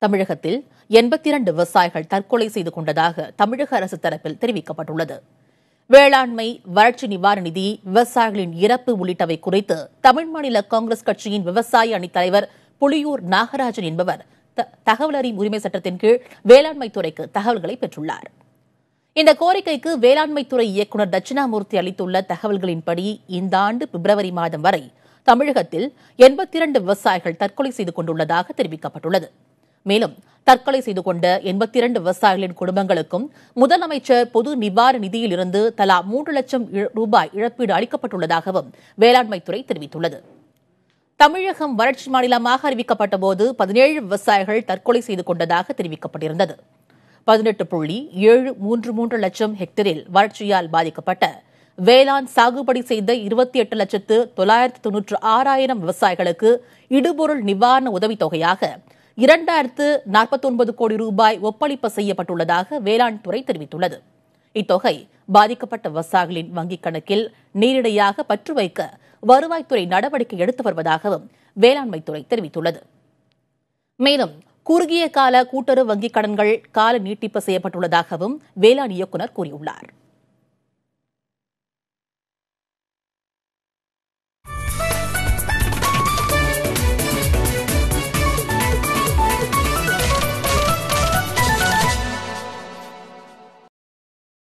தமிழகத்தில் 82 விவசாயிகள் தற்கொலை செய்து கொண்டதாக தமிழக அரசு தரப்பில் தெரிவிக்கப்பட்டுள்ளது. வேளாண்மை, வறட்சி நிவாரண நிதி, விவசாயிகளின் இறப்பு உள்ளிட்டவை குறித்து தமிழ் மாநில காங்கிரஸ் கட்சியின் விவசாய அணித் தலைவர் புலியூர் நாகராஜன் என்பவர் தகவல் அறியும் உரிமை சட்டத்தின் கீழ் வேளாண்மை துறைக்கு தகவல்களை பெற்றுள்ளார். இந்த கோரிக்கைக்கு வேளாண்மைத்துறை இயக்குநர் தட்சிணாமூர்த்தி அளித்துள்ள தகவல்களின்படி இந்த ஆண்டு பிப்ரவரி மாதம் வரை தமிழகத்தில் 82 விவசாயிகள் தற்கொலை செய்து கொண்டுள்ளதாக தெரிவிக்கப்பட்டுள்ளது. மேலும் தற்கொலை செய்து கொண்ட 82 விவசாயிகளின் குடும்பங்களுக்கும் முதலமைச்சர் பொது நிவாரண நிதியிலிருந்து தலா 3 லட்சம் ரூபாய் இழப்பீடு அளிக்கப்பட்டுள்ளதாகவும் வேளாண்மைத்துறை தெரிவித்துள்ளது. தமிழகம் வறட்சி மாநிலமாக அறிவிக்கப்பட்டபோது 17 விவசாயிகள் தற்கொலை செய்து கொண்டதாக தெரிவிக்கப்பட்டிருந்தது. 18.733 லட்சம் ஹெக்டேரில் வறட்சியால் பாதிக்கப்பட்ட வேளாண் சாகுபடி செய்த 28,996,000 விவசாயிகளுக்கு இடுபொருள் நிவாரண உதவித் தொகையாக 2049 கோடி ரூபாய் ஒப்பளிப்பு செய்யப்பட்டுள்ளதாக வேளாண் துறை தெரிவித்துள்ளது. இத்தொகை பாதிக்கப்பட்ட விவசாயிகளின் வங்கிக் கணக்கில் நேரடியாக பற்று வைக்க வருவாய்த்துறை நடவடிக்கை எடுத்து வருவதாகவும் வேளாண்மைத்துறை தெரிவித்துள்ளது. மேலும் குறுகிய கால கூட்டுறவு வங்கிக் கடன்கள் கால நீட்டிப்பு செய்யப்பட்டுள்ளதாகவும் வேளாண் இயக்குநர் கூறியுள்ளார்.